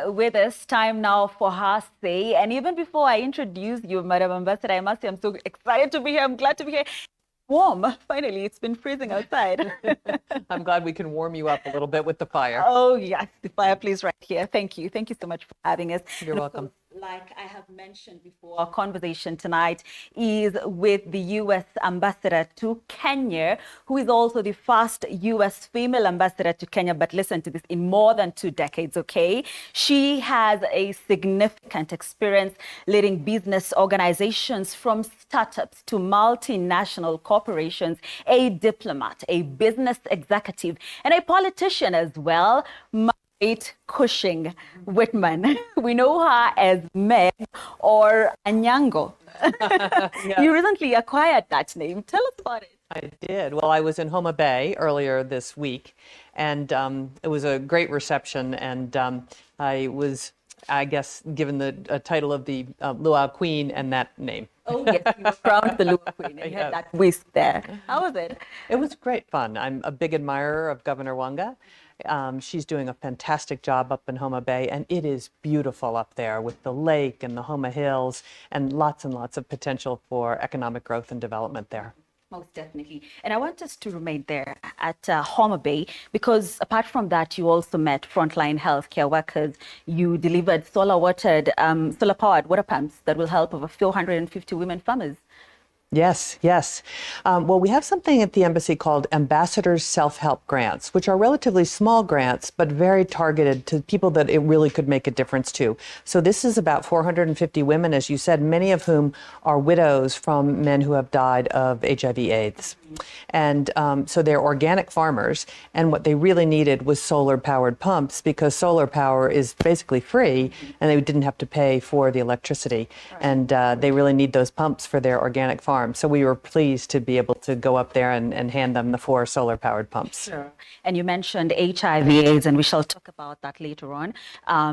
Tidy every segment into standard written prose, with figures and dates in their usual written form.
with us. Time now for her say. And even before I introduce you, Madam Ambassador, I must say I'm so excited to be here. I'm glad to be here. Warm. Finally, it's been freezing outside. I'm glad we can warm you up a little bit with the fire. Oh, yes, the fireplace right here. Thank you. Thank you so much for having us. You're welcome. Like I have mentioned before, our conversation tonight is with the U.S. ambassador to Kenya, who is also the first U.S. female ambassador to Kenya. But listen to this, in more than 2 decades, okay? She has a significant experience leading business organizations from startups to multinational corporations, a diplomat, a business executive, and a politician as well. Cushing Whitman. We know her as Meg or Anyango. Yeah. You recently acquired that name. Tell us about it. I did. Well, I was in Homa Bay earlier this week, and it was a great reception, and I was, I guess, given the title of the Luau Queen and that name. Oh, yes, you were crowned the Luau Queen, and you had that whisk there. How was it? It was great fun. I'm a big admirer of Governor Wanga. She's doing a fantastic job up in Homa Bay, and it is beautiful up there with the lake and the Homa Hills and lots of potential for economic growth and development there. Most definitely. And I want us to remain there at Homa Bay, because apart from that, you also met frontline healthcare workers. You delivered solar-powered water pumps that will help over 450 women farmers. Yes, yes. Well, we have something at the embassy called Ambassadors Self-Help Grants, which are relatively small grants, but very targeted to people that it really could make a difference to. So this is about 450 women, as you said, many of whom are widows from men who have died of HIV/AIDS. And so they're organic farmers, and what they really needed was solar-powered pumps, because solar power is basically free, and they didn't have to pay for the electricity. And they really need those pumps for their organic farm. So we were pleased to be able to go up there and hand them the 4 solar-powered pumps. Sure. And you mentioned HIV/AIDS, and we shall talk about that later on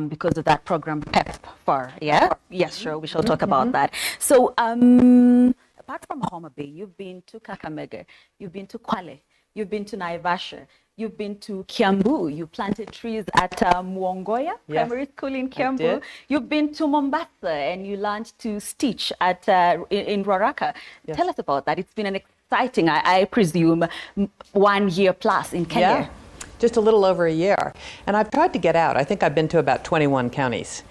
because of that program PEPFAR. Yeah? Yes, sure. We shall talk about that. So apart from Homa Bay, you've been to Kakamega, you've been to Kwale, you've been to Naivasha, you've been to Kiambu. You planted trees at Mwongoya Primary School in Kiambu. You've been to Mombasa, and you learned to stitch at in Ruaraka. Yes. Tell us about that. It's been an exciting, I presume, 1 year plus in Kenya. Yeah, just a little over a year. And I've tried to get out. I think I've been to about 21 counties.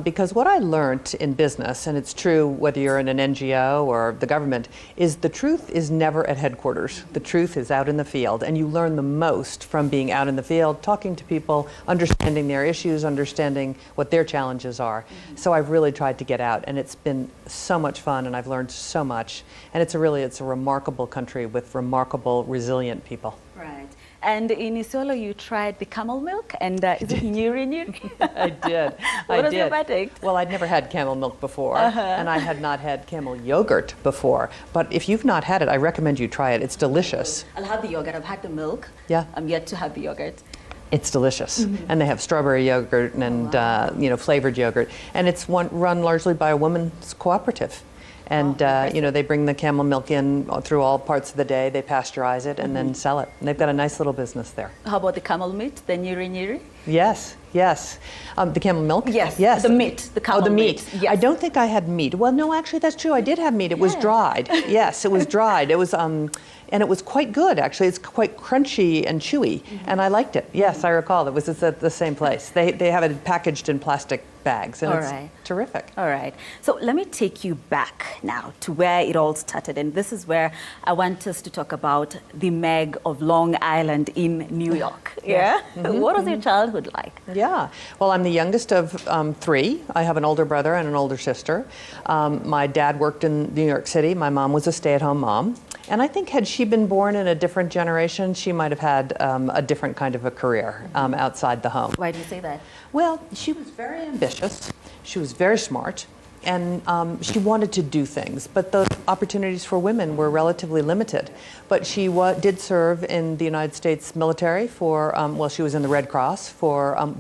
Because what I learned in business, and it's true whether you're in an NGO or the government, is the truth is never at headquarters. The truth is out in the field, and you learn the most from being out in the field, talking to people, understanding their issues, understanding what their challenges are. So I've really tried to get out, and it's been so much fun, and I've learned so much. And it's a remarkable country with remarkable, resilient people. Right. And in Isolo, you tried the camel milk, and is it nyuri? I did. What was your verdict? Well, I'd never had camel milk before, and I had not had camel yogurt before. But if you've not had it, I recommend you try it. It's delicious. I'll have the yogurt. I've had the milk. Yeah. I'm yet to have the yogurt. It's delicious. And they have strawberry yogurt and flavored yogurt. And it's run largely by a women's cooperative. And, they bring the camel milk in through all parts of the day. They pasteurize it and then sell it. And they've got a nice little business there. How about the camel meat, the nyuri? Yes, yes. The camel milk? Yes, yes. The meat, the camel meat. Oh, the meat. Yes. I don't think I had meat. Well, no, actually, that's true. I did have meat. It was dried. Yes, it was dried. It was, and it was quite good, actually. It's quite crunchy and chewy, and I liked it. Yes, I recall. It was at the same place. They have it packaged in plastic bags, and it's terrific. All right. So let me take you back now to where it all started, and this is where I want us to talk about the Meg of Long Island in New York. Yeah? What was your childhood like? Yeah. Well, I'm the youngest of 3. I have an older brother and an older sister. My dad worked in New York City. My mom was a stay-at-home mom. And I think had she been born in a different generation, she might have had a different kind of a career outside the home. Why do you say that? Well, she was very ambitious. She was very smart. And she wanted to do things, but the opportunities for women were relatively limited. But she did serve in the United States military for, she was in the Red Cross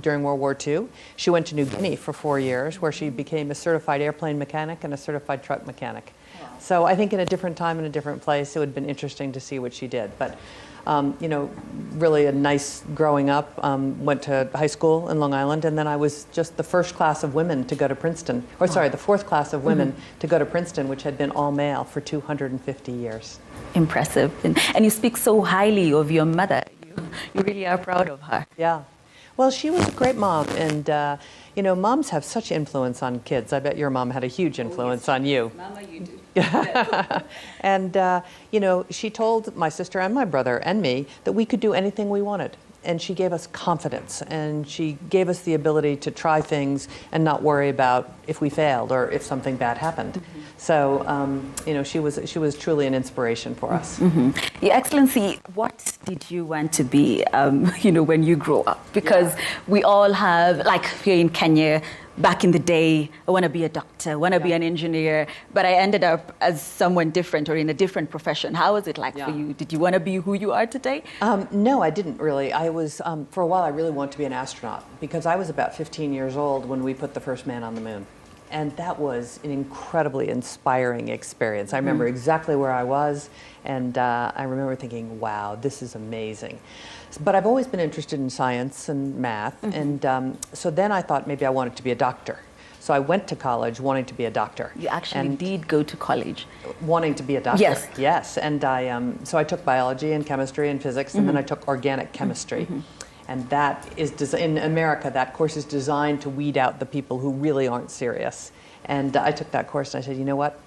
during World War II. She went to New Guinea for 4 years, where she became a certified airplane mechanic and a certified truck mechanic. So I think in a different time, in a different place, it would have been interesting to see what she did. But you know, really a nice growing up. Went to high school in Long Island, and then I was just the first class of women to go to Princeton, or sorry, the fourth class of women to go to Princeton, which had been all male for 250 years. Impressive. And you speak so highly of your mother. You really are proud of her. Yeah. Well, she was a great mom, and you know, moms have such influence on kids. I bet your mom had a huge influence on you. Mama, you do. And you know, she told my sister and my brother and me that we could do anything we wanted. And she gave us confidence, and she gave us the ability to try things and not worry about if we failed or if something bad happened. So, you know, she was truly an inspiration for us. Your Excellency, what did you want to be, you know, when you grow up? Because we all have, like here in Kenya, back in the day, I want to be a doctor, I want to be an engineer, but I ended up as someone different or in a different profession. How was it like for you? Did you want to be who you are today? No, I didn't really. I was, for a while, I really wanted to be an astronaut because I was about 15 years old when we put the first man on the moon. And that was an incredibly inspiring experience. I remember exactly where I was, and I remember thinking, wow, this is amazing. But I've always been interested in science and math, and so then I thought maybe I wanted to be a doctor. So I went to college wanting to be a doctor. You actually did go to college. Wanting to be a doctor. Yes. Yes, and so I took biology and chemistry and physics, and then I took organic chemistry. And that is, in America, that course is designed to weed out the people who really aren't serious. And I took that course and I said, you know what?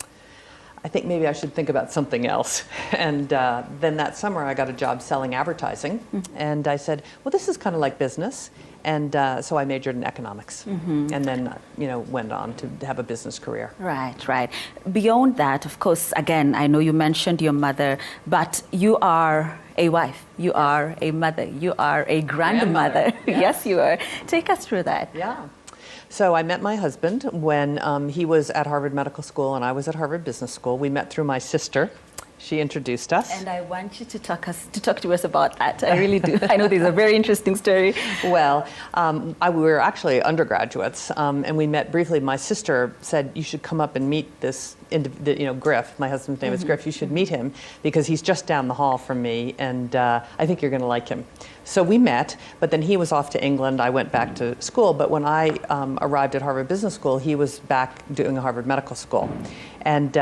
I think maybe I should think about something else. And then that summer I got a job selling advertising. And I said, well, this is kind of like business. And so I majored in economics. And then, you know, went on to have a business career. Right, right. Beyond that, of course, again, I know you mentioned your mother, but you are a wife, you are a mother, you are a grandmother. Yes, you are. Take us through that. Yeah. So I met my husband when he was at Harvard Medical School and I was at Harvard Business School. We met through my sister. She introduced us. And I want you to talk to us about that. I really do. I know there's a very interesting story. Well, we were actually undergraduates, and we met briefly. My sister said, you should come up and meet this, you know, Griff. My husband's name is Griff. You should meet him because he's just down the hall from me, and I think you're going to like him. So we met, but then he was off to England. I went back to school, but when I arrived at Harvard Business School, he was back doing Harvard Medical School. And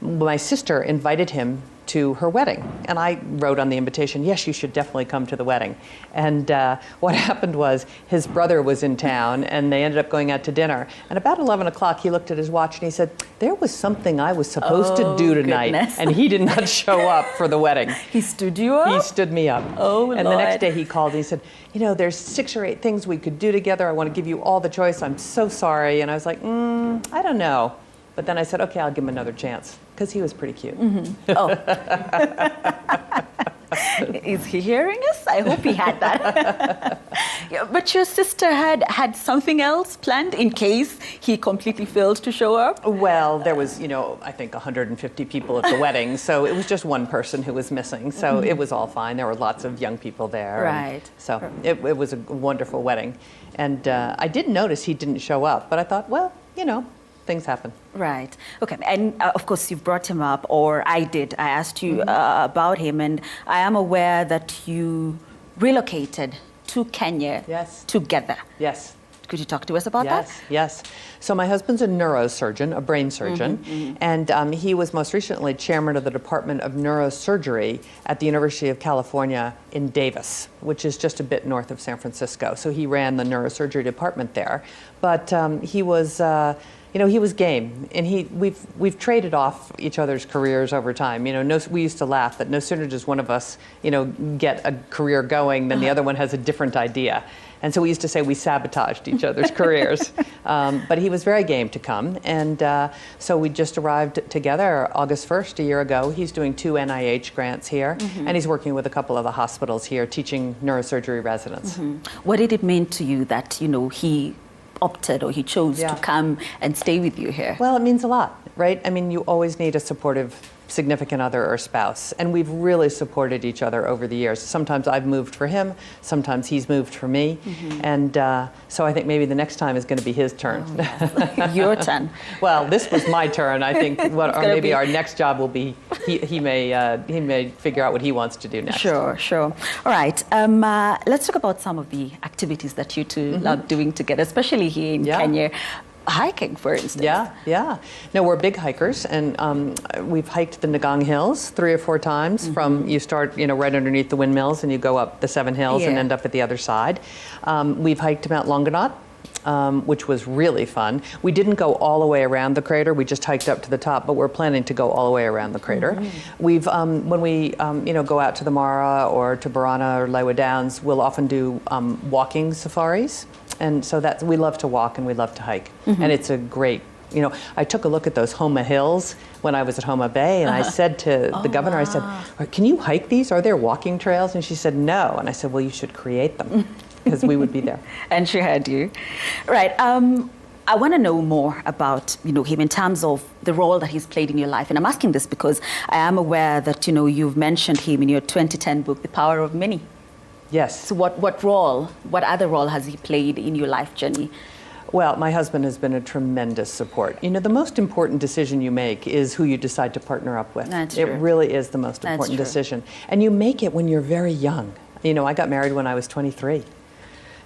my sister invited him to her wedding. And I wrote on the invitation, yes, you should definitely come to the wedding. And what happened was his brother was in town and they ended up going out to dinner. And about 11 o'clock, he looked at his watch and he said, there was something I was supposed to do tonight. Goodness. And he did not show up for the wedding. He stood you up? He stood me up. Oh, and Lord. the next day he called and he said, you know, there's 6 or 8 things we could do together. I want to give you all the choice. I'm so sorry. And I was like, I don't know. But then I said, okay, I'll give him another chance, because he was pretty cute. Oh. Is he hearing us? I hope he had that. Yeah, but your sister had something else planned in case he completely failed to show up? Well, there was, you know, I think 150 people at the wedding, so it was just one person who was missing. So it was all fine. There were lots of young people there. Right. So it was a wonderful wedding. And I did notice he didn't show up, but I thought, well, you know, things happen. Right. Okay. And of course, you've brought him up, or I did. I asked you about him, and I am aware that you relocated to Kenya together. Yes. Could you talk to us about that? Yes. So my husband's a neurosurgeon, a brain surgeon, and he was most recently chairman of the Department of Neurosurgery at the University of California in Davis, which is just a bit north of San Francisco. So he ran the neurosurgery department there. But he was, you know, he was game, and we've traded off each other's careers over time. You know, we used to laugh that no sooner does one of us, you know, get a career going than the other one has a different idea. And so we used to say we sabotaged each other's careers. But he was very game to come. And so we just arrived together August 1st, a year ago. He's doing 2 NIH grants here. And he's working with a couple of the hospitals here, teaching neurosurgery residents. What did it mean to you that, you know, he opted or he chose to come and stay with you here? Well, it means a lot, right? I mean, you always need a supportive significant other or spouse. And we've really supported each other over the years. Sometimes I've moved for him, sometimes he's moved for me. And so I think maybe the next time is going to be his turn. Oh, yes. Your turn. Well, this was my turn. I think or maybe our next job will be, he may figure out what he wants to do next. Sure, sure. All right. Let's talk about some of the activities that you two love doing together, especially here in Kenya. Hiking, for instance. Yeah. No, we're big hikers, and we've hiked the Ngong Hills 3 or 4 times. From you start, right underneath the windmills, and you go up the 7 hills and end up at the other side. We've hiked Mount Longonot, which was really fun. We didn't go all the way around the crater. We just hiked up to the top, but we're planning to go all the way around the crater. We've, when we, go out to the Mara or to Barana or Lewa Downs, we'll often do walking safaris. And so we love to walk and we love to hike. And it's a great, I took a look at those Homa Hills when I was at Homa Bay, and I said to the governor, I said, can you hike these? Are there walking trails? And she said, no. And I said, well, you should create them, because we would be there. And she heard you. Right. I want to know more about, him in terms of the role that he's played in your life. And I'm asking this because I am aware that, you've mentioned him in your 2010 book, The Power of Many. Yes. So what other role has he played in your life journey? Well, my husband has been a tremendous support. The most important decision you make is who you decide to partner up with. That's it true. really is the most important decision. And you make it when you're very young. I got married when I was 23.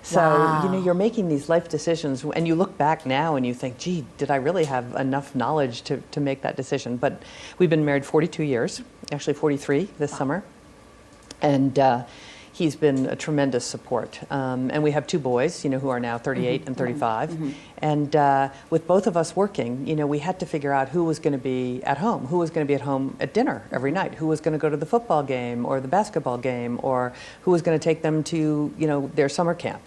So, you're making these life decisions, and you look back now and you think, gee, did I really have enough knowledge to make that decision? But we've been married 42 years, actually 43 this summer. And he's been a tremendous support. And we have 2 boys, who are now 38 and 35. And with both of us working, we had to figure out who was going to be at home, who was going to be at home at dinner every night, who was going to go to the football game or the basketball game, or who was going to take them to, their summer camp.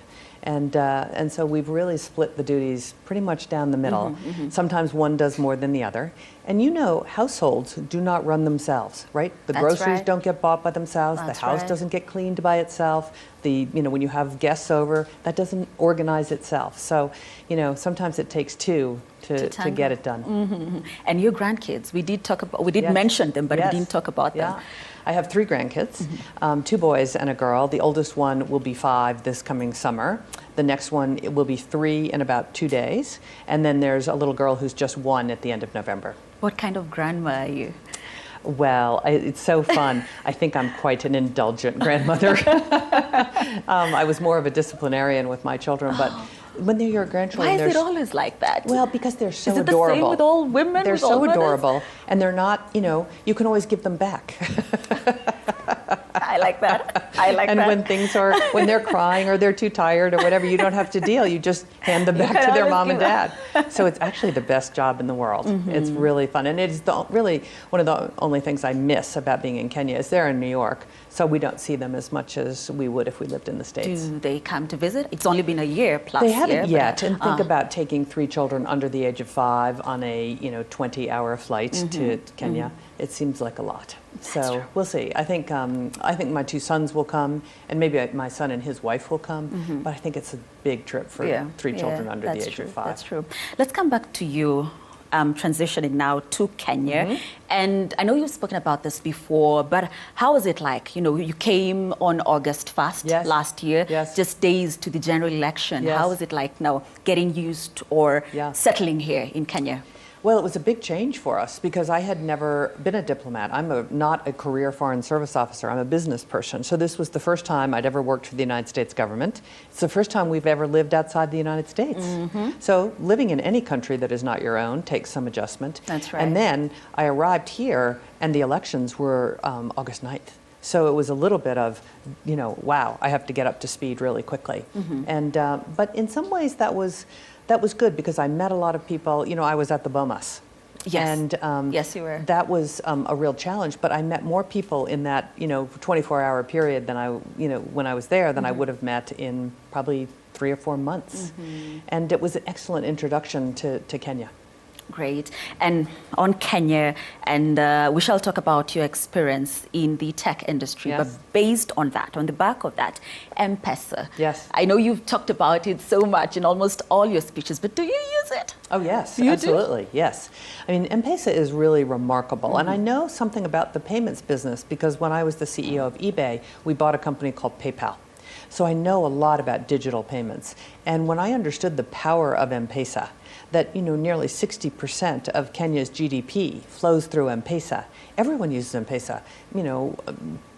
And so we've really split the duties pretty much down the middle. Sometimes one does more than the other. And households do not run themselves, right? The groceries don't get bought by themselves. The house doesn't get cleaned by itself. When you have guests over, that doesn't organize itself. So, sometimes it takes 2 to get it done. And your grandkids, we did mention them, but we didn't talk about them. I have 3 grandkids, 2 boys and a girl. The oldest one will be 5 this coming summer. The next one will be 3 in about 2 days. And then there's a little girl who's just 1 at the end of November. What kind of grandma are you? Well, it's so fun. I think I'm quite an indulgent grandmother. I was more of a disciplinarian with my children, but when they're your grandchildren, why is it always like that? Well, because they're so adorable. Is it the same with all women? They're so adorable, and they're not. You can always give them back. I like that. I like and that. And when they're crying or they're too tired or whatever, you don't have to deal. You just hand them back to their mom and dad. So it's actually the best job in the world. It's really fun, and it's really one of the only things I miss about being in Kenya is they're in New York, so we don't see them as much as we would if we lived in the States. Do they come to visit? It's only been a year plus. They haven't yet, and think about taking 3 children under the age of 5 on a 20-hour flight to Kenya. It seems like a lot. So we'll see. I think my 2 sons will come, and maybe my son and his wife will come. But I think it's a big trip for 3 children under the age of 5. That's true. Let's come back to you transitioning now to Kenya. And I know you've spoken about this before, but how was it like? You came on August 1st last year, just days to the general election. How was it like now getting used or settling here in Kenya? Well, it was a big change for us because I had never been a diplomat. I'm not a career foreign service officer. I'm a business person. So this was the first time I'd ever worked for the United States government. It's the first time we've ever lived outside the United States. So living in any country that is not your own takes some adjustment. That's right. And then I arrived here and the elections were August 9th. So it was a little bit of, wow, I have to get up to speed really quickly. And but in some ways that was good because I met a lot of people. I was at the BOMAS. Yes. And yes, you were. That was a real challenge. But I met more people in that 24-hour period than when I was there than I would have met in probably 3 or 4 months. And it was an excellent introduction to Kenya. Great. And on Kenya, and we shall talk about your experience in the tech industry, Yes. but based on that, on the back of that, M-Pesa. Yes. I know you've talked about it so much in almost all your speeches, but do you use it? Oh, yes, You do? absolutely, yes. I mean, M-Pesa is really remarkable. And I know something about the payments business because when I was the CEO of eBay, we bought a company called PayPal. So I know a lot about digital payments. And when I understood the power of M-Pesa, that nearly 60% of Kenya's GDP flows through M-Pesa. Everyone uses M-Pesa.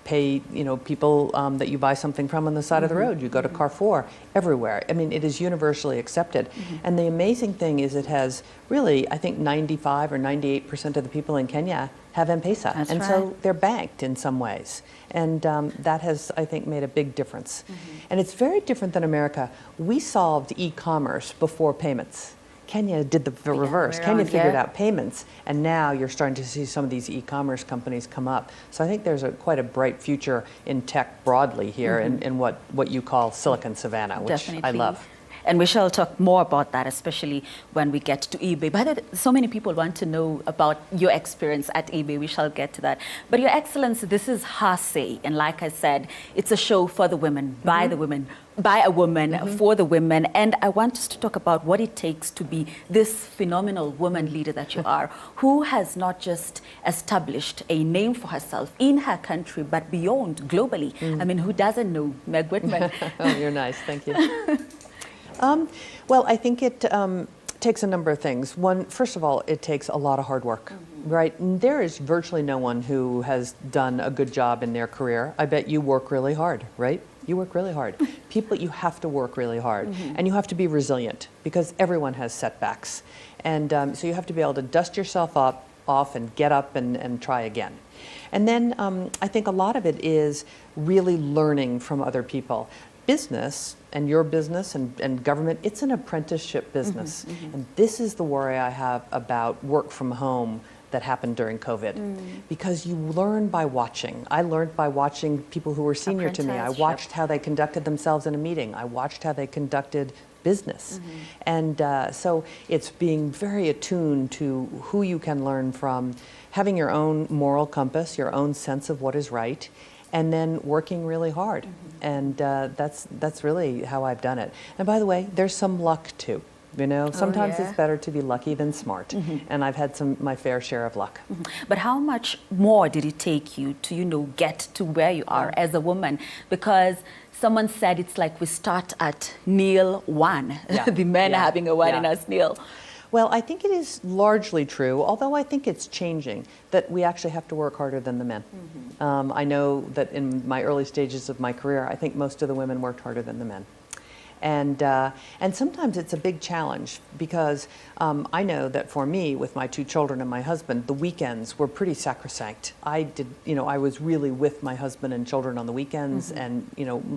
Pay people that you buy something from on the side of the road. You go to Carrefour, everywhere. I mean, it is universally accepted. And the amazing thing is it has really, I think 95 or 98% of the people in Kenya have M-Pesa. That's and right. so they're banked in some ways. And that has, I think, made a big difference. And it's very different than America. We solved e-commerce before payments. Kenya did the reverse. Kenya figured out payments, and now you're starting to see some of these e-commerce companies come up. So I think there's quite a bright future in tech broadly here in what you call Silicon Savannah, which Definitely. I love. And we shall talk more about that, especially when we get to eBay. By the way, so many people want to know about your experience at eBay. We shall get to that. But Your Excellency, this is her say. And like I said, it's a show for the women, by the women, by a woman, for the women. And I want us to talk about what it takes to be this phenomenal woman leader that you are, who has not just established a name for herself in her country, but beyond, globally. I mean, who doesn't know Meg Whitman? Oh, you're nice. Thank you. Well, I think it takes a number of things. One, first of all, it takes a lot of hard work, right? And there is virtually no one who has done a good job in their career. I bet you work really hard, right? You work really hard. People, you have to work really hard. And you have to be resilient because everyone has setbacks. And so you have to be able to dust yourself off and get up and try again. And then I think a lot of it is really learning from other people. Business and your business and government, it's an apprenticeship business. And this is the worry I have about work from home that happened during COVID. Because you learn by watching. I learned by watching people who were senior to me. I watched how they conducted themselves in a meeting. I watched how they conducted business. And so it's being very attuned to who you can learn from, having your own moral compass, your own sense of what is right, and then working really hard. And that's really how I've done it. And by the way, there's some luck too. Sometimes it's better to be lucky than smart. And I've had my fair share of luck. But how much more did it take you to, get to where you are as a woman? Because someone said it's like we start at kneel one, the men having a one in us kneel. Well, I think it is largely true, although I think it's changing, that we actually have to work harder than the men. I know that in my early stages of my career, I think most of the women worked harder than the men. And sometimes it's a big challenge because I know that for me, with my two children and my husband, the weekends were pretty sacrosanct. I was really with my husband and children on the weekends, and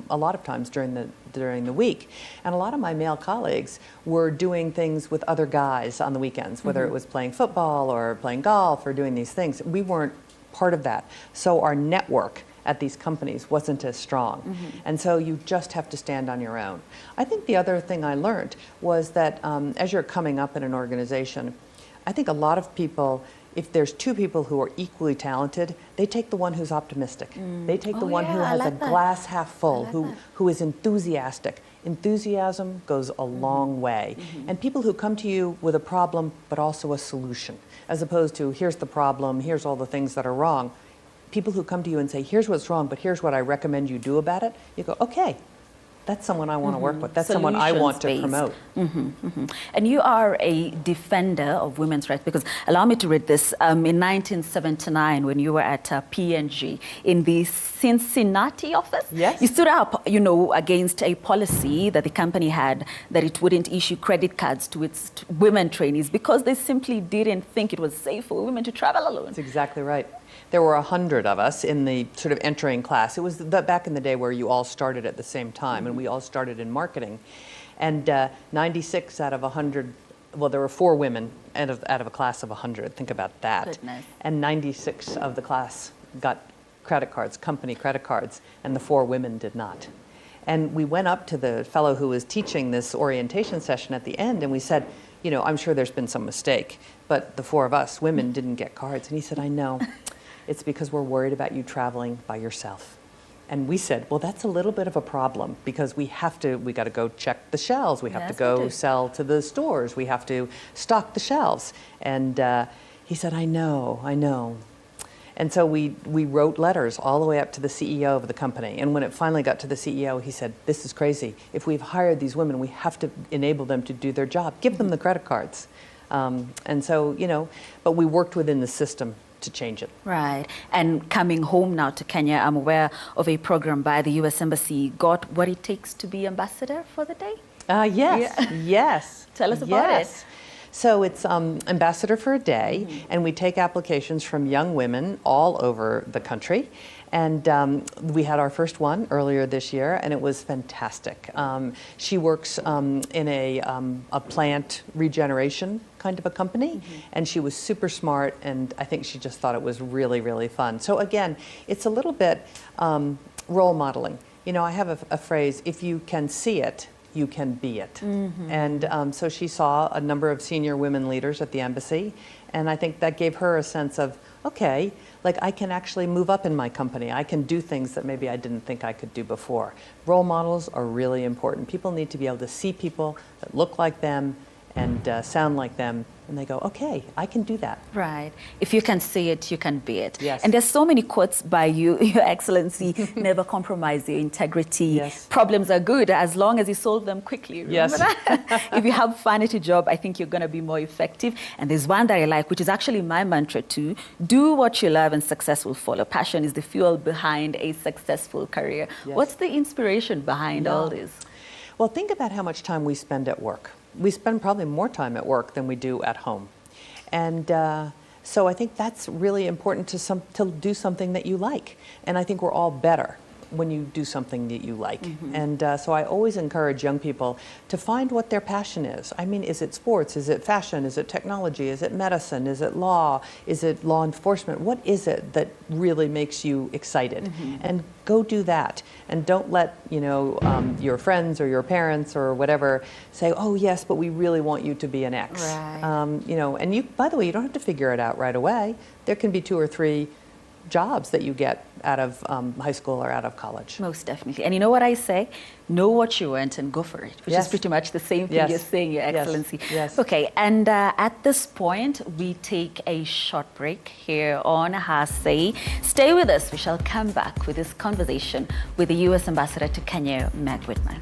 a lot of times during the week. And a lot of my male colleagues were doing things with other guys on the weekends, whether it was playing football or playing golf or doing these things. We weren't part of that. So our network at these companies wasn't as strong. And so you just have to stand on your own. I think the other thing I learned was that as you're coming up in an organization, I think a lot of people, if there's two people who are equally talented, they take the one who's optimistic. They take the one who has a glass half full, who is enthusiastic. Enthusiasm goes a long way. And people who come to you with a problem, but also a solution, as opposed to here's the problem, here's all the things that are wrong. People who come to you and say, here's what's wrong, but here's what I recommend you do about it, you go, okay, that's someone I want to work with. That's someone I want to promote. And you are a defender of women's rights, because allow me to read this. In 1979, when you were at P&G in the Cincinnati office, you stood up, against a policy that the company had that it wouldn't issue credit cards to its women trainees because they simply didn't think it was safe for women to travel alone. That's exactly right. There were 100 of us in the sort of entering class. It was back in the day where you all started at the same time, and we all started in marketing. And 96 out of 100, well, there were 4 women out of a class of 100. Think about that. Goodness. And 96 of the class got credit cards, company credit cards, and the 4 women did not. And we went up to the fellow who was teaching this orientation session at the end, and we said, you know, I'm sure there's been some mistake, but the four of us women didn't get cards. And he said, I know. It's because we're worried about you traveling by yourself. And we said, well, that's a little bit of a problem because we got to go check the shelves. We have to go sell to the stores. We have to stock the shelves. And he said, I know. And so we wrote letters all the way up to the CEO of the company. And when it finally got to the CEO, he said, this is crazy. If we've hired these women, we have to enable them to do their job. Give them the credit cards. And so, you know, but we worked within the system to change it. Right. And coming home now to Kenya, I'm aware of a program by the U.S. Embassy, Got What It Takes to Be Ambassador for the Day? Yes. Tell us about it. So it's Ambassador for a Day, and we take applications from young women all over the country. And we had our first one earlier this year, and it was fantastic. She works in a plant regeneration kind of a company, and she was super smart, and I think she just thought it was really, really fun. So again, it's a little bit role modeling. You know, I have a phrase, if you can see it, you can be it. And so she saw a number of senior women leaders at the embassy, and I think that gave her a sense of, okay, like I can actually move up in my company. I can do things that maybe I didn't think I could do before. Role models are really important. People need to be able to see people that look like them and sound like them, and they go, okay, I can do that. Right. If you can see it, you can be it. Yes. And there's so many quotes by you, Your Excellency, never compromise your integrity. Yes. Problems are good as long as you solve them quickly. Remember that? If you have fun at your job, I think you're going to be more effective. And there's one that I like, which is actually my mantra too. Do what you love and success will follow. Passion is the fuel behind a successful career. Yes. What's the inspiration behind all this? Well, think about how much time we spend at work. We spend probably more time at work than we do at home. And so I think that's really important to do something that you like. And I think we're all better when you do something that you like. And so I always encourage young people to find what their passion is. I mean, is it sports? Is it fashion? Is it technology? Is it medicine? Is it law? Is it law enforcement? What is it that really makes you excited? And go do that. And don't let, you know, your friends or your parents or whatever say, oh yes, but we really want you to be an X. Right. You know, and you, by the way, you don't have to figure it out right away. There can be 2 or 3 jobs that you get out of high school or out of college. Most definitely. And you know what I say? Know what you want and go for it, which is pretty much the same thing you're saying, Your Excellency. Yes. Okay, and at this point, we take a short break here on Say. Stay with us. We shall come back with this conversation with the U.S. Ambassador to Kenya, Meg Whitman.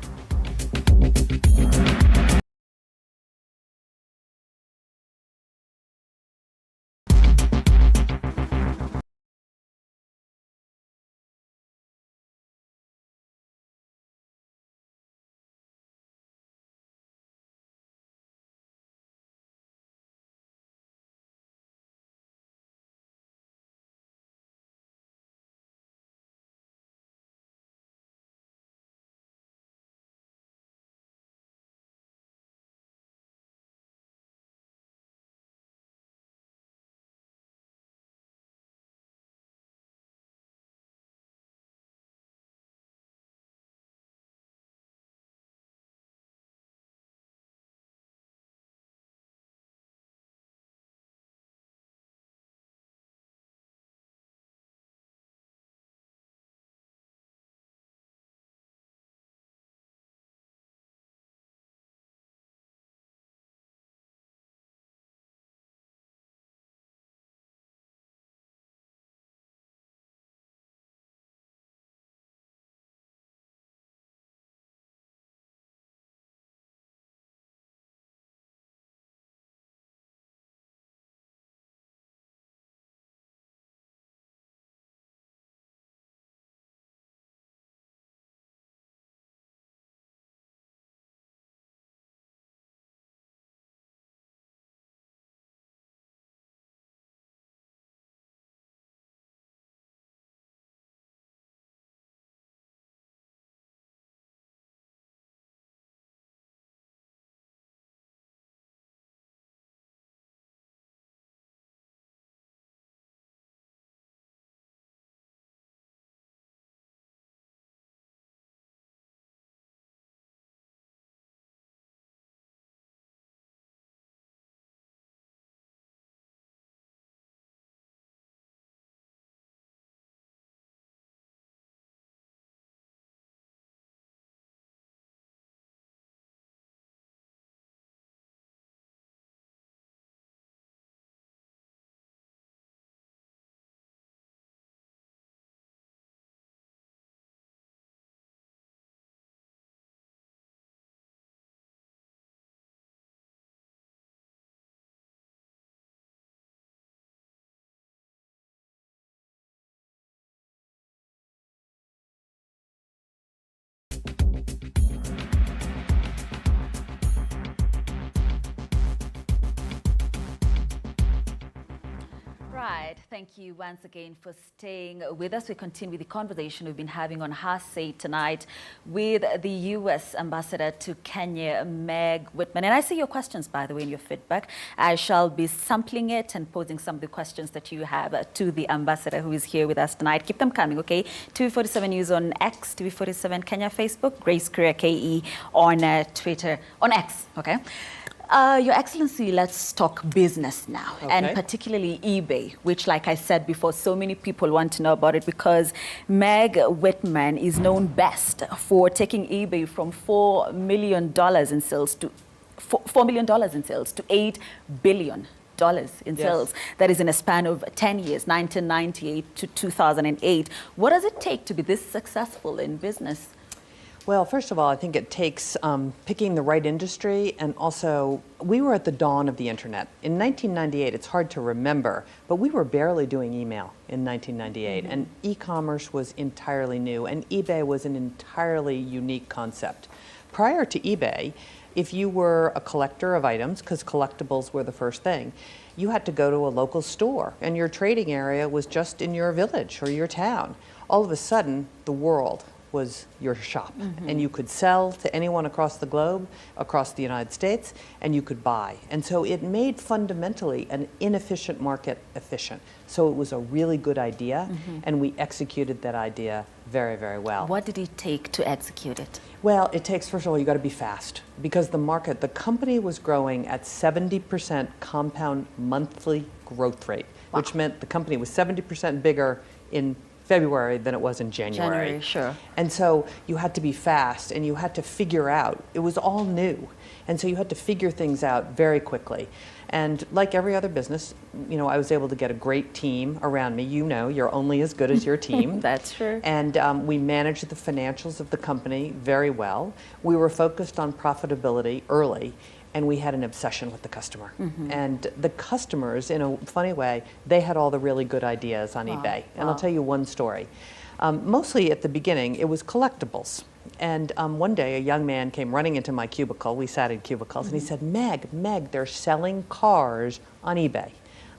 right. Thank you once again for staying with us. We continue the conversation we've been having on Her Say tonight with the U.S. Ambassador to Kenya, Meg Whitman. And I see your questions, by the way, in your feedback. I shall be sampling it and posing some of the questions that you have to the Ambassador who is here with us tonight. Keep them coming, okay? TV47 News on X, TV47 Kenya Facebook, Grace Korea KE on Twitter, on X, okay? Your Excellency, let's talk business now, okay. And particularly eBay, which, like I said before, so many people want to know about it because Meg Whitman is known best for taking eBay from $4 million in sales to $4 million in sales to $8 billion in sales. That is in a span of 10 years, 1998 to 2008. What does it take to be this successful in business? Well, first of all, I think it takes picking the right industry, and also we were at the dawn of the internet. In 1998, it's hard to remember, but we were barely doing email in 1998, and e-commerce was entirely new, and eBay was an entirely unique concept. Prior to eBay, if you were a collector of items, because collectibles were the first thing, you had to go to a local store, and your trading area was just in your village or your town. All of a sudden, the world was your shop, and you could sell to anyone across the globe, across the United States, and you could buy. And so it made fundamentally an inefficient market efficient. So it was a really good idea, and we executed that idea very, very well. What did it take to execute it? Well, it takes, first of all, you got to be fast, because the company was growing at 70% compound monthly growth rate, which meant the company was 70% bigger in February than it was in January. Sure. And so you had to be fast, and you had to figure out, it was all new. And so you had to figure things out very quickly. And like every other business, you know, I was able to get a great team around me. You know, you're only as good as your team. That's true. And we managed the financials of the company very well. We were focused on profitability early, and we had an obsession with the customer. And the customers, in a funny way, they had all the really good ideas on eBay. And I'll tell you one story. Mostly at the beginning, it was collectibles. And one day, a young man came running into my cubicle. We sat in cubicles, and he said, Meg, they're selling cars on eBay.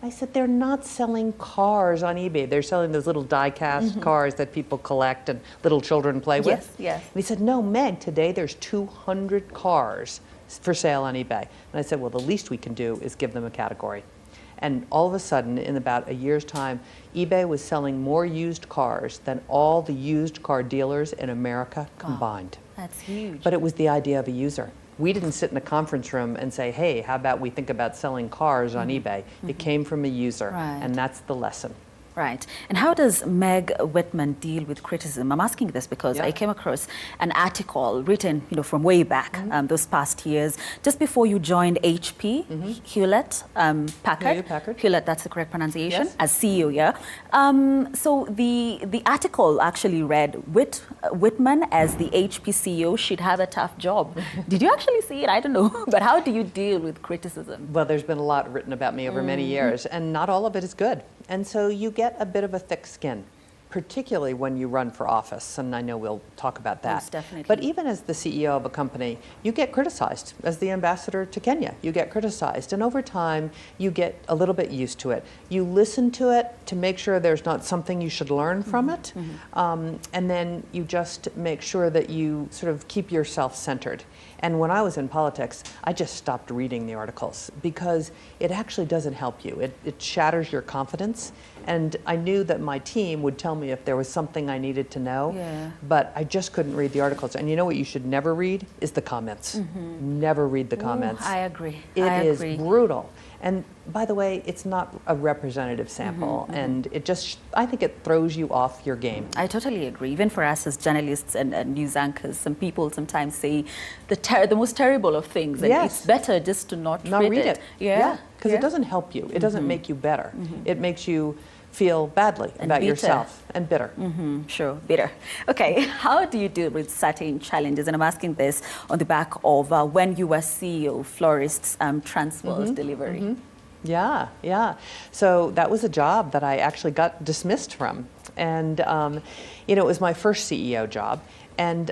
I said, they're not selling cars on eBay. They're selling those little die-cast cars that people collect and little children play with. Yes. And he said, no, Meg, today there's 200 cars for sale on eBay. And I said, well, the least we can do is give them a category. And all of a sudden, in about a year's time, eBay was selling more used cars than all the used car dealers in America combined. That's huge. But it was the idea of a user. We didn't sit in a conference room and say, hey, how about we think about selling cars on eBay? It came from a user, and that's the lesson. Right. And how does Meg Whitman deal with criticism? I'm asking this because I came across an article written, you know, from way back those past years, just before you joined HP, Hewlett Packard. Hewlett, that's the correct pronunciation, as CEO, so the article actually read, Whitman as the HP CEO should have a tough job. Did you actually see it? I don't know. But how do you deal with criticism? Well, there's been a lot written about me over many years, and not all of it is good. And so you get a bit of a thick skin, particularly when you run for office, and I know we'll talk about that. Most definitely. But even as the CEO of a company, you get criticized. As the ambassador to Kenya, you get criticized. And over time, you get a little bit used to it. You listen to it to make sure there's not something you should learn from it. And then you just make sure that you sort of keep yourself centered. And when I was in politics, I just stopped reading the articles because it actually doesn't help you. It shatters your confidence. And I knew that my team would tell me if there was something I needed to know, but I just couldn't read the articles. And you know what you should never read is the comments. Never read the comments. I agree. It is brutal. And by the way, it's not a representative sample, and it just, I think it throws you off your game. I totally agree. Even for us as journalists and news anchors, some people sometimes say the most terrible of things, and it's better just to not read it. Because it doesn't help you. It doesn't make you better. It makes you feel badly about yourself, and bitter. Sure, bitter. Okay, how do you deal with certain challenges? And I'm asking this on the back of when you were CEO, Florist's Transworld Delivery. Yeah. So that was a job that I actually got dismissed from. And, you know, it was my first CEO job. And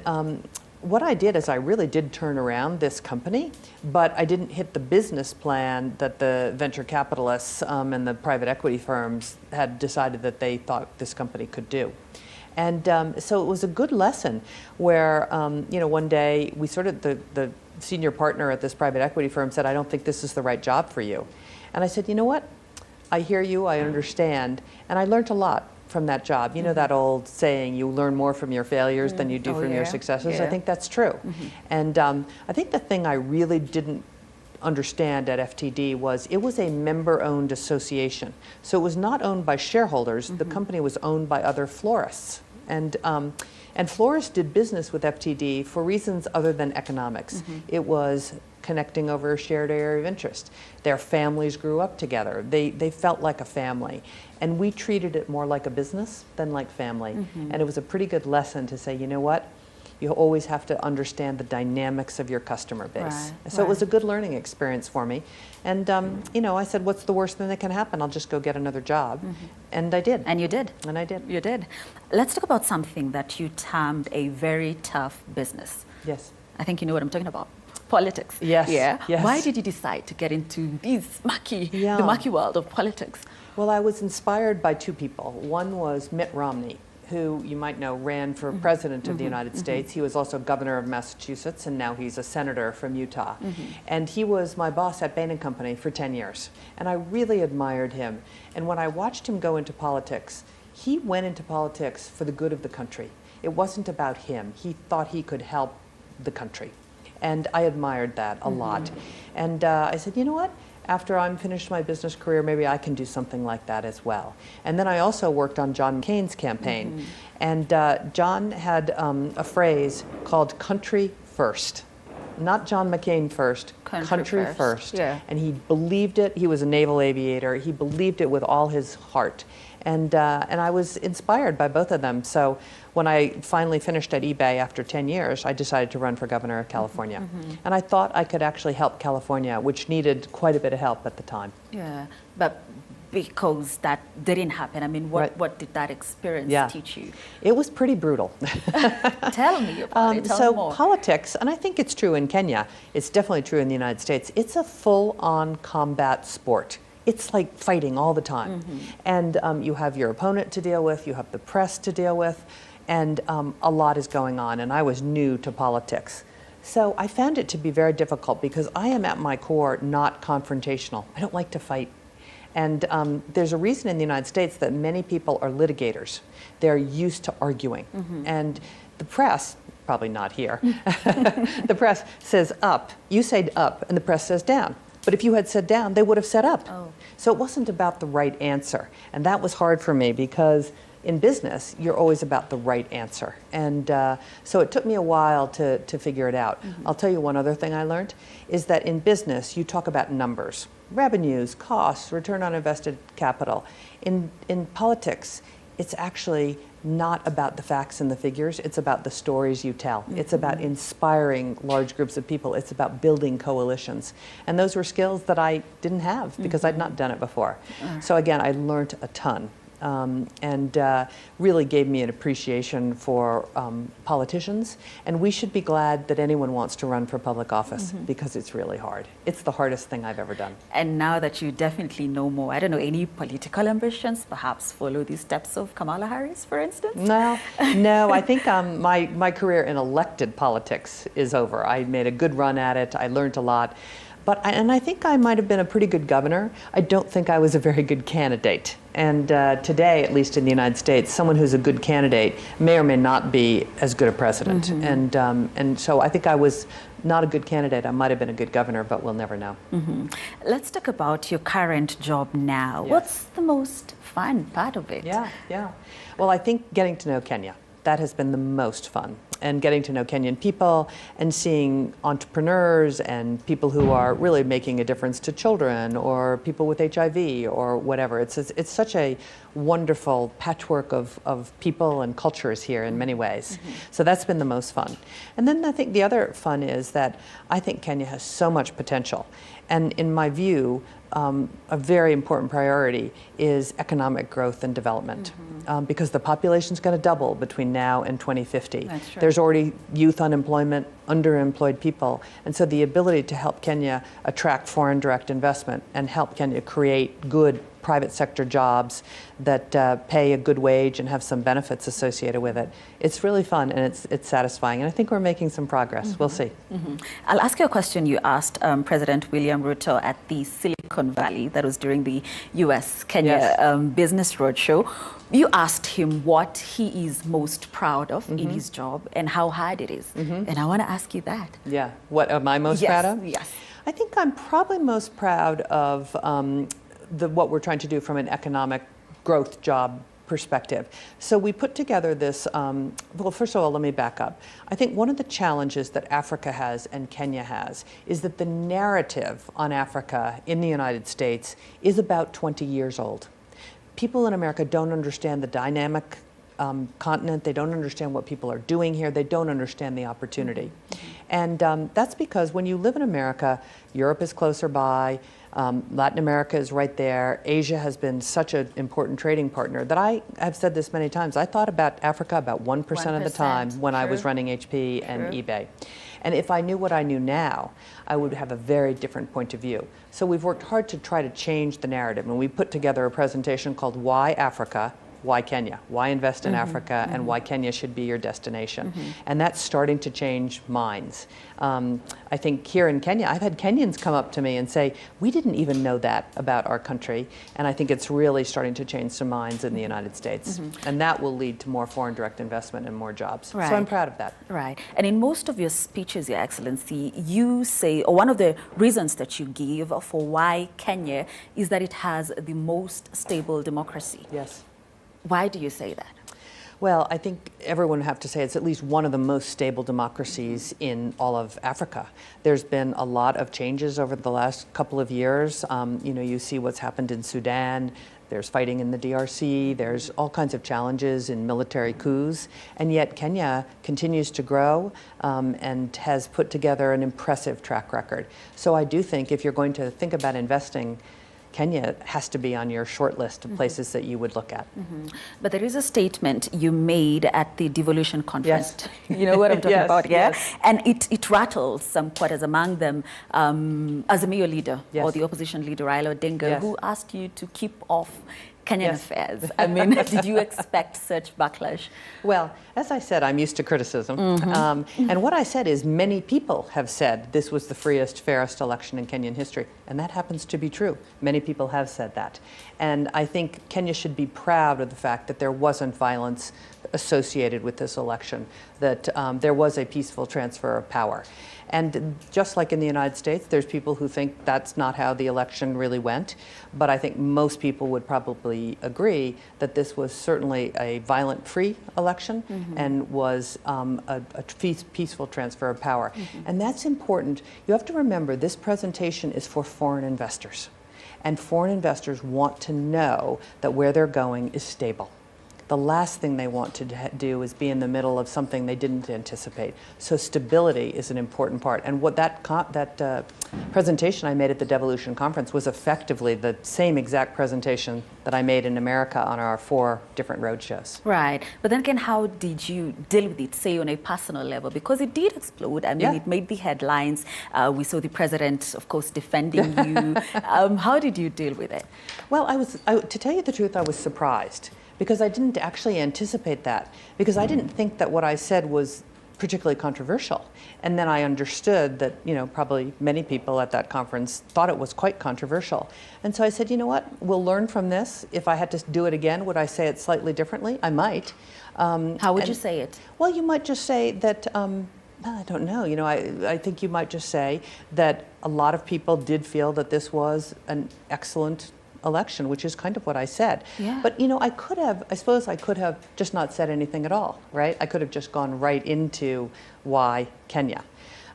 what I did is I really did turn around this company, but I didn't hit the business plan that the venture capitalists and the private equity firms had decided that they thought this company could do. And so it was a good lesson where, one day we the senior partner at this private equity firm said, I don't think this is the right job for you. And I said, you know what? I hear you, I understand. And I learned a lot from that job. You know that old saying, you learn more from your failures than you do from your successes? I think that's true. And I think the thing I really didn't understand at FTD was it was a member-owned association. So it was not owned by shareholders. The company was owned by other florists. And florists did business with FTD for reasons other than economics. It was connecting over a shared area of interest. Their families grew up together. They felt like a family. And we treated it more like a business than like family. And it was a pretty good lesson to say, you know what? You always have to understand the dynamics of your customer base. So it was a good learning experience for me. And, I said, what's the worst thing that can happen? I'll just go get another job. And I did. And you did. And I did. You did. Let's talk about something that you termed a very tough business. Yes. I think you know what I'm talking about. Politics. Yes. Yeah. Yes. Why did you decide to get into the murky world of politics? Well, I was inspired by two people. One was Mitt Romney, who you might know ran for president of the United States. He was also governor of Massachusetts, and now he's a senator from Utah. And he was my boss at Bain & Company for 10 years. And I really admired him. And when I watched him go into politics, he went into politics for the good of the country. It wasn't about him. He thought he could help the country. And I admired that a lot. And I said, you know what? After I'm finished my business career, maybe I can do something like that as well. And then I also worked on John McCain's campaign. And John had a phrase called country first. Not John McCain first, country first. Yeah. And he believed it. He was a naval aviator. He believed it with all his heart. And I was inspired by both of them. So when I finally finished at eBay after 10 years, I decided to run for governor of California. And I thought I could actually help California, which needed quite a bit of help at the time. Yeah, but because that didn't happen, I mean, what did that experience teach you? It was pretty brutal. Tell me about it. Tell me more. Politics, and I think it's true in Kenya, it's definitely true in the United States, it's a full-on combat sport. It's like fighting all the time. And you have your opponent to deal with, you have the press to deal with, and a lot is going on, and I was new to politics. So I found it to be very difficult because I am at my core not confrontational. I don't like to fight. And there's a reason in the United States that many people are litigators. They're used to arguing. And the press, probably not here, the press says up, you say up, and the press says down. But if you had said down, they would have said up. So it wasn't about the right answer. And that was hard for me because in business, you're always about the right answer. And so it took me a while to figure it out. I'll tell you one other thing I learned, is that in business, you talk about numbers, revenues, costs, return on invested capital. In politics, it's actually not about the facts and the figures, it's about the stories you tell. It's about inspiring large groups of people. It's about building coalitions. And those were skills that I didn't have because I'd not done it before. So again, I learned a ton. And really gave me an appreciation for politicians. And we should be glad that anyone wants to run for public office because it's really hard. It's the hardest thing I've ever done. And now that you definitely know more, I don't know, any political ambitions, perhaps follow the steps of Kamala Harris, for instance? No, I think my career in elected politics is over. I made a good run at it. I learned a lot. And I think I might have been a pretty good governor. I don't think I was a very good candidate. And today, at least in the United States, someone who's a good candidate may or may not be as good a president. And so I think I was not a good candidate. I might have been a good governor, but we'll never know. Let's talk about your current job now. Yes. What's the most fun part of it? Yeah. Well, I think getting to know Kenya. That has been the most fun. And getting to know Kenyan people and seeing entrepreneurs and people who are really making a difference to children or people with HIV or whatever. It's such a wonderful patchwork of people and cultures here in many ways. So that's been the most fun. And then I think the other fun is that I think Kenya has so much potential. And in my view, a very important priority is economic growth and development, because the population is going to double between now and 2050. That's true. There's already youth unemployment, underemployed people, and so the ability to help Kenya attract foreign direct investment and help Kenya create good private sector jobs that pay a good wage and have some benefits associated with it. It's really fun and it's satisfying, and I think we're making some progress. We'll see. I'll ask you a question you asked President William Ruto at the Silicon Valley. That was during the U.S.-Kenya Business Roadshow. You asked him what he is most proud of in his job and how hard it is. And I want to ask you that. Yeah. What am I most proud of? Yes. I think I'm probably most proud of what we're trying to do from an economic growth job perspective. So we put together this, well, first of all, let me back up. I think one of the challenges that Africa has and Kenya has is that the narrative on Africa in the United States is about 20 years old. People in America don't understand the dynamic continent. They don't understand what people are doing here. They don't understand the opportunity. And that's because when you live in America, Europe is closer by, Latin America is right there. Asia has been such an important trading partner that I have said this many times. I thought about Africa about 1% of the time when I was running HP and eBay. And if I knew what I knew now, I would have a very different point of view. So we've worked hard to try to change the narrative. And we put together a presentation called Why Africa? Why Kenya? Why invest in Africa, and why Kenya should be your destination? And that's starting to change minds. I think here in Kenya, I've had Kenyans come up to me and say, we didn't even know that about our country. And I think it's really starting to change some minds in the United States. And that will lead to more foreign direct investment and more jobs. Right. So I'm proud of that. Right. And in most of your speeches, Your Excellency, you say, or one of the reasons that you give for why Kenya is that it has the most stable democracy. Yes. Why do you say that? Well, I think everyone would have to say it's at least one of the most stable democracies in all of Africa. There's been a lot of changes over the last couple of years. You see what's happened in Sudan. There's fighting in the DRC. There's all kinds of challenges in military coups. And yet Kenya continues to grow and has put together an impressive track record. So I do think if you're going to think about investing, Kenya has to be on your short list of places that you would look at. But there is a statement you made at the devolution conference. Yes. You know what I'm talking about, yeah? Yes. And it rattles some quarters, among them Azimio leader, or the opposition leader, Raila Odinga, who asked you to keep off Kenyan affairs. I mean, did you expect such backlash? Well, as I said, I'm used to criticism. And what I said is many people have said this was the freest, fairest election in Kenyan history. And that happens to be true. Many people have said that. And I think Kenya should be proud of the fact that there wasn't violence associated with this election, that there was a peaceful transfer of power. And just like in the United States, there's people who think that's not how the election really went. But I think most people would probably agree that this was certainly a violent-free election and was a peaceful transfer of power. And that's important. You have to remember this presentation is for foreign investors. And foreign investors want to know that where they're going is stable. The last thing they want to do is be in the middle of something they didn't anticipate. So stability is an important part. And what that presentation I made at the Devolution Conference was effectively the same exact presentation that I made in America on our 4 different roadshows. Right. But then again, how did you deal with it, say, on a personal level? Because it did explode. I mean, it made the headlines. We saw the president, of course, defending you. How did you deal with it? Well, to tell you the truth, I was surprised, because I didn't actually anticipate that, because I didn't think that what I said was particularly controversial. And then I understood that, probably many people at that conference thought it was quite controversial. And so I said, you know what, we'll learn from this. If I had to do it again, would I say it slightly differently? I might. How would you say it? Well, you might just say that, well, I don't know. I think you might just say that a lot of people did feel that this was an excellent election, which is kind of what I said. Yeah. But I suppose I could have just not said anything at all, right? I could have just gone right into why Kenya.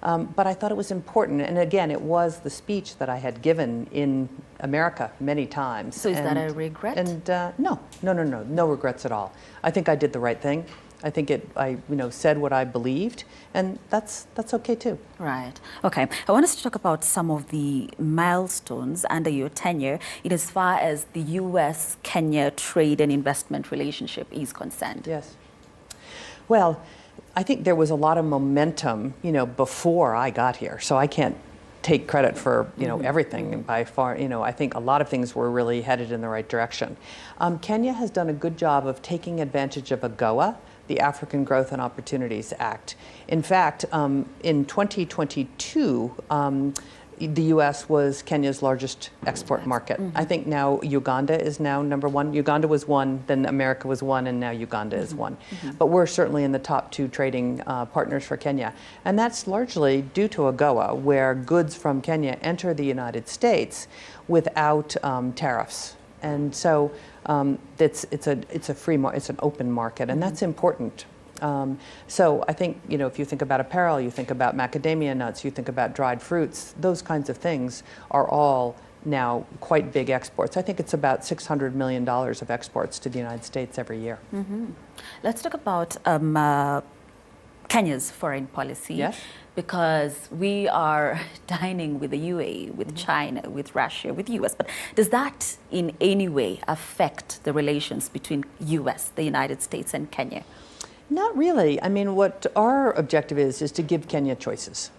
But I thought it was important, and again, it was the speech that I had given in America many times. So is that a regret? And no regrets at all. I think I did the right thing. I think I said what I believed, and that's okay too. Right. Okay. I want us to talk about some of the milestones under your tenure in as far as the U.S.-Kenya trade and investment relationship is concerned. Yes. Well, I think there was a lot of momentum, before I got here, so I can't take credit for everything by far. I think a lot of things were really headed in the right direction. Kenya has done a good job of taking advantage of AGOA, the African Growth and Opportunities Act. In fact, in 2022, the U.S. was Kenya's largest export market. I think now Uganda is now number one. Uganda was one, then America was one, and now Uganda is one. But we're certainly in the top 2 trading partners for Kenya. And that's largely due to AGOA, where goods from Kenya enter the United States without tariffs. And so it's a free market, it's an open market, and that's important. So I think, if you think about apparel, you think about macadamia nuts, you think about dried fruits, those kinds of things are all now quite big exports. I think it's about $600 million of exports to the United States every year. Let's talk about Kenya's foreign policy. Yes. Because we are dining with the UAE, with China, with Russia, with the US. But does that in any way affect the relations between US, the United States, and Kenya? Not really. I mean, what our objective is to give Kenya choices.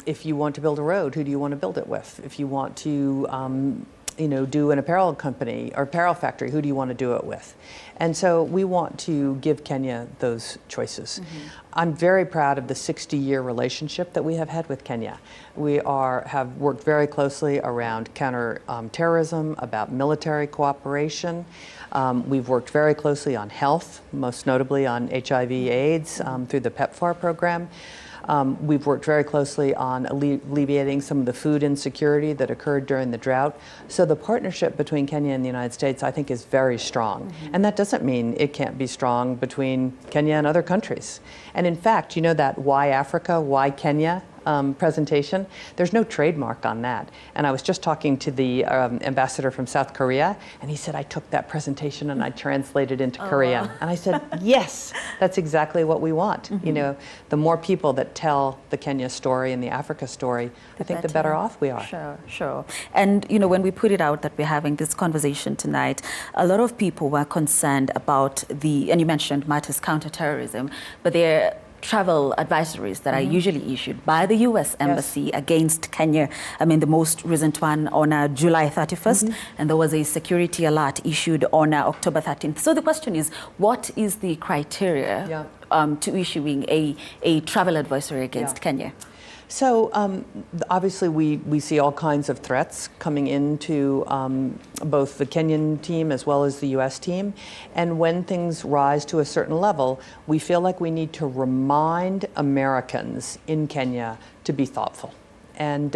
If you want to build a road, who do you want to build it with? If you want to do an apparel company or apparel factory, who do you want to do it with? And so we want to give Kenya those choices. I'm very proud of the 60-year relationship that we have had with Kenya. We have worked very closely around counter-terrorism, about military cooperation. We've worked very closely on health, most notably on HIV/AIDS through the PEPFAR program. We've worked very closely on alleviating some of the food insecurity that occurred during the drought. So the partnership between Kenya and the United States, I think, is very strong. And that doesn't mean it can't be strong between Kenya and other countries. And in fact, that Why Africa, Why Kenya presentation, there's no trademark on that. And I was just talking to the ambassador from South Korea, and he said, I took that presentation and I translated into Korean. And I said, yes, that's exactly what we want. The more people that tell the Kenya story and the Africa story, I think the better off we are. Sure. And, when we put it out that we're having this conversation tonight, a lot of people were concerned about and you mentioned matters counterterrorism, but they're travel advisories that are usually issued by the U.S. Embassy against Kenya. I mean, the most recent one on July 31st, and there was a security alert issued on October 13th. So the question is, what is the criteria to issuing a travel advisory against Kenya? So obviously we see all kinds of threats coming into both the Kenyan team as well as the U.S. team. And when things rise to a certain level, we feel like we need to remind Americans in Kenya to be thoughtful. And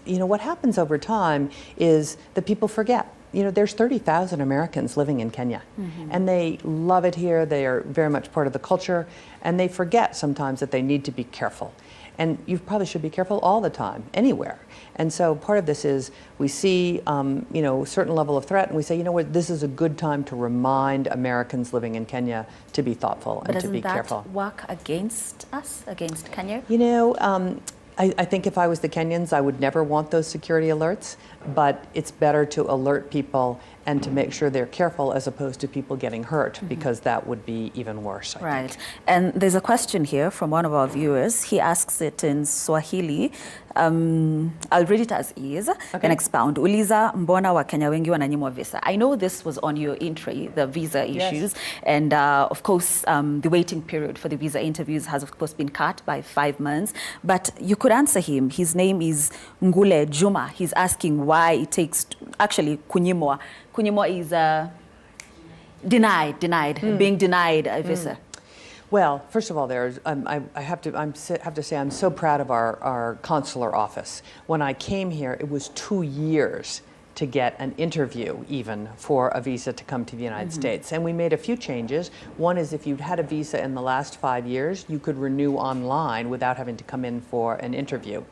what happens over time is that people forget. There's 30,000 Americans living in Kenya, and they love it here. They are very much part of the culture, and they forget sometimes that they need to be careful. And you probably should be careful all the time, anywhere. And so part of this is we see, a certain level of threat, and we say, this is a good time to remind Americans living in Kenya to be thoughtful and to be careful. But doesn't that work against us, against Kenya? I think if I was the Kenyans, I would never want those security alerts, but it's better to alert people and to make sure they're careful as opposed to people getting hurt, because that would be even worse, I think. And there's a question here from one of our viewers. He asks it in Swahili. I'll read it as is and expound. Uliza, mbona wa Kenya wengi wananyimwa visa? I know this was on your entry, the visa issues, and of course the waiting period for the visa interviews has of course been cut by 5 months, but you could answer him. His name is Ngule Juma. He's asking why it takes, actually kunyimwa. Kunyimwa is denied, being denied a visa. Well, first of all, I have to say I'm so proud of our consular office. When I came here, it was 2 years to get an interview even for a visa to come to the United States. And we made a few changes. One is if you'd had a visa in the last 5 years, you could renew online without having to come in for an interview.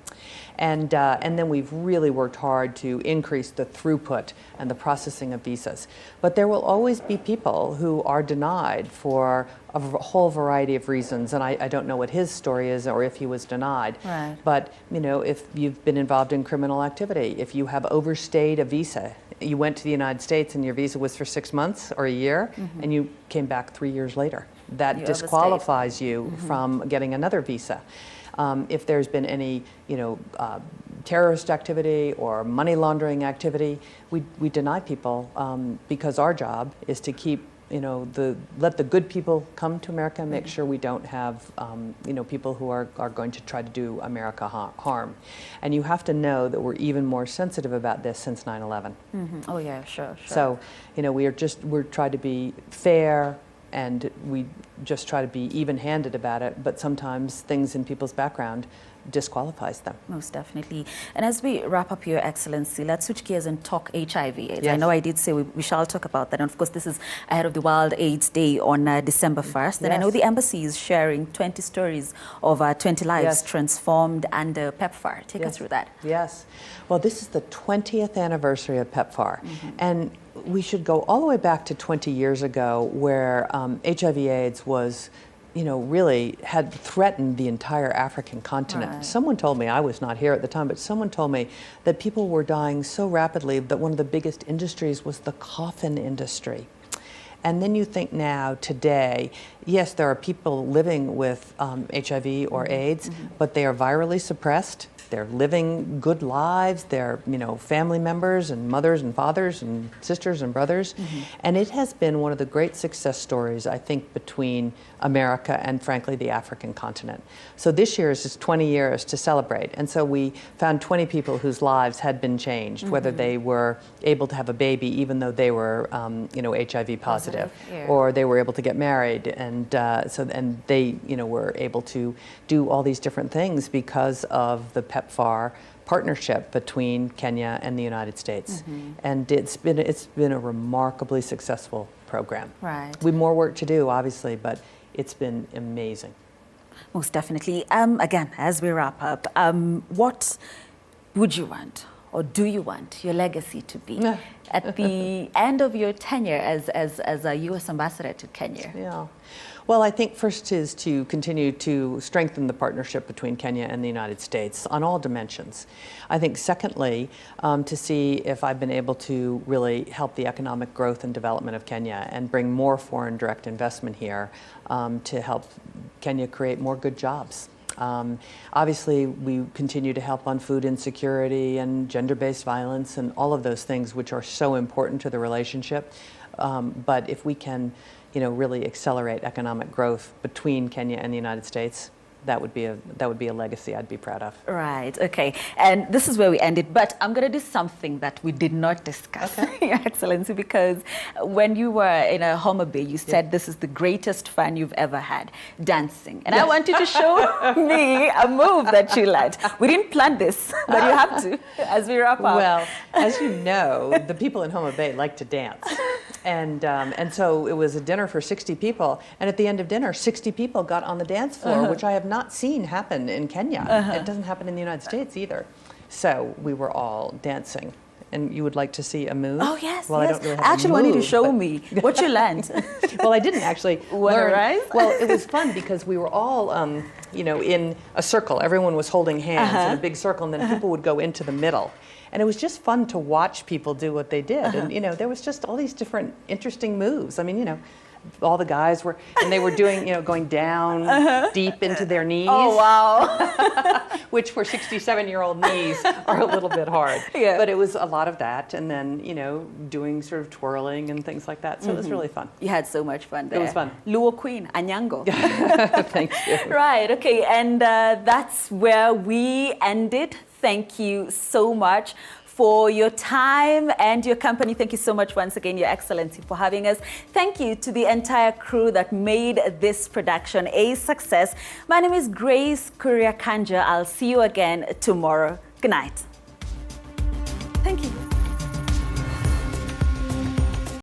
And then we've really worked hard to increase the throughput and the processing of visas. But there will always be people who are denied for a whole variety of reasons, and I don't know what his story is or if he was denied. Right. But if you've been involved in criminal activity, if you have overstayed a visa, you went to the United States and your visa was for 6 months or a year, and you came back 3 years later, that You disqualifies you from getting another visa. If there's been any, terrorist activity or money laundering activity, we deny people because our job is to keep, let the good people come to America and make sure we don't have, people who are going to try to do America harm. And you have to know that we're even more sensitive about this since 9/11. Oh yeah, sure. So, we're trying to be fair, and we just try to be even-handed about it, but sometimes things in people's background disqualifies them. Most definitely. And as we wrap up, Your Excellency, let's switch gears and talk HIV/AIDS. Yes. I know I did say we shall talk about that. And of course, this is ahead of the World AIDS Day on December 1st. And I know Yes. the embassy is sharing 20 stories of 20 lives Yes. transformed under PEPFAR. Take us through that. Yes. Well, this is the 20th anniversary of PEPFAR. And we should go all the way back to 20 years ago where HIV/AIDS was, really had threatened the entire African continent. Right. Someone told me, I was not here at the time, but someone told me that people were dying so rapidly that one of the biggest industries was the coffin industry. And then you think now, today, yes, there are people living with HIV or AIDS, but they are virally suppressed. They're living good lives. They're, family members and mothers and fathers and sisters and brothers. And it has been one of the great success stories, I think, between America and, frankly, the African continent. So this year is just 20 years to celebrate. And so we found 20 people whose lives had been changed, whether they were able to have a baby even though they were, HIV positive, Yeah. or they were able to get married. And and they, were able to do all these different things because of the PEPFAR partnership between Kenya and the United States. And it's been a remarkably successful program. Right. We have more work to do, obviously, but it's been amazing. Most definitely. Again, as we wrap up, what would you want, or do you want your legacy to be at the end of your tenure as a U.S. ambassador to Kenya? Yeah. Well, I think first is to continue to strengthen the partnership between Kenya and the United States on all dimensions. I think secondly, to see if I've been able to really help the economic growth and development of Kenya and bring more foreign direct investment here to help Kenya create more good jobs. Obviously, we continue to help on food insecurity and gender-based violence and all of those things which are so important to the relationship. But if we can, really accelerate economic growth between Kenya and the United States, that would be a legacy I'd be proud of. Right. Okay. And this is where we ended. But I'm going to do something that we did not discuss, Your Excellency, because when you were in a Home Bay, you said this is the greatest fun you've ever had, dancing. And I want you to show me a move that you learned. We didn't plan this, but you have to as we wrap up. Well, as you know, the people in Home Bay like to dance. And so it was a dinner for 60 people. And at the end of dinner, 60 people got on the dance floor, which I have not seen happen in Kenya. It doesn't happen in the United States either. So we were all dancing. And you would like to see a move? Oh, yes, well, yes. I don't really have I actually a want you to move, show but- me what you learned. Well, I didn't actually Wanna learn. rise? Well, it was fun because we were all, in a circle. Everyone was holding hands in a big circle, and then people would go into the middle. And it was just fun to watch people do what they did. And, there was just all these different interesting moves. I mean, all the guys were, and they were doing, going down deep into their knees. Oh, wow. Which for 67-year-old knees are a little bit hard. Yeah. But it was a lot of that, and then, doing sort of twirling and things like that. So it was really fun. You had so much fun there. It was fun. Luo Queen, Anyango. Thank you. Right, okay, and that's where we ended. Thank you so much for your time and your company. Thank you so much once again, Your Excellency, for having us. Thank you to the entire crew that made this production a success. My name is Grace Kuriakanja. I'll see you again tomorrow. Good night. Thank you.